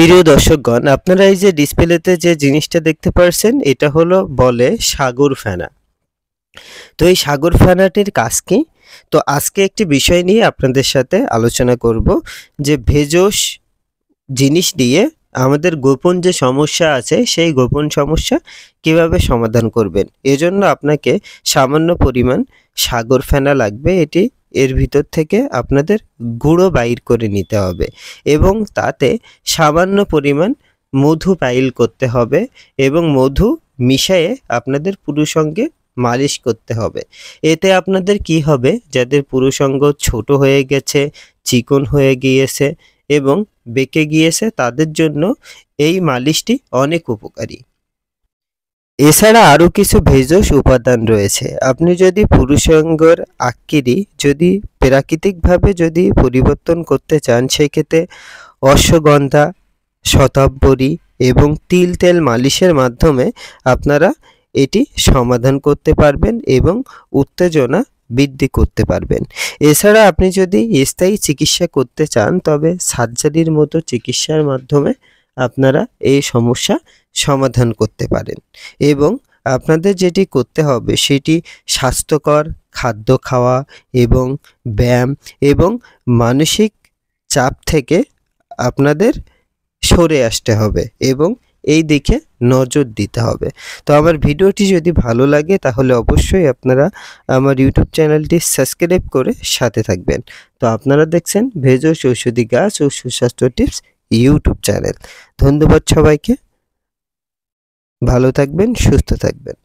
প্রিয় দর্শকগণ, আপনারা এই যে ডিসপ্লেতে যে জিনিসটা দেখতে পারছেন, এটা হলো বলে সাগর ফেনা। তো এই সাগর ফেনাটির কাজ কি? তো আজকে একটি বিষয় নিয়ে আপনাদের সাথে আলোচনা করব যে ভেষজ জিনিস দিয়ে আমাদের গোপন যে সমস্যা আছে সেই গোপন সমস্যা কিভাবে সমাধান করবেন। এজন্য আপনাকে সামান্য পরিমাণ সাগর ফেনা লাগবে। এর ভিতর থেকে আপনাদের গুঁড়ো বাইর করে নিতে হবে এবং তাতে সামান্য পরিমাণ মধু পাইল করতে হবে এবং মধু মিশিয়ে আপনাদের পুরুষঙ্গে মালিশ করতে হবে। এতে আপনাদের কি হবে, যাদের পুরুষঙ্গ ছোট হয়ে গেছে, চিকন হয়ে গিয়েছে এবং বেঁকে গিয়েছে, তাদের জন্য এই মালিশটি অনেক উপকারী। এছাড়া আরও কিছু ভেষজ উপাদান রয়েছে। আপনি যদি পুরুষাঙ্গের আকৃতি যদি প্রাকৃতিকভাবে যদি পরিবর্তন করতে চান, সেক্ষেত্রে অশ্বগন্ধা, শতাবরী এবং তিল তেল মালিশের মাধ্যমে আপনারা এটি সমাধান করতে পারবেন এবং উত্তেজনা বৃদ্ধি করতে পারবেন। এছাড়া আপনি যদি স্থায়ী চিকিৎসা করতে চান, তবে সার্জারির মতো চিকিৎসার মাধ্যমে আপনারা এই সমস্যা সমাধান করতে পারেন এবং আপনাদের যেটি করতে হবে সেটি স্বাস্থ্যকর খাদ্য খাওয়া এবং ব্যায়াম এবং মানসিক চাপ থেকে আপনাদের সরে আসতে হবে এবং এই দিকে নজর দিতে হবে। তো আমার ভিডিওটি যদি ভালো লাগে তাহলে অবশ্যই আপনারা আমার ইউটিউব চ্যানেলটি সাবস্ক্রাইব করে সাথে থাকবেন। তো আপনারা দেখছেন ভেষজ ঔষধি গাছ ও সুস্বাস্থ্য টিপস ইউটিউব চ্যানেল। ধন্যবাদ সবাইকে। ভালো থাকবেন, সুস্থ থাকবেন।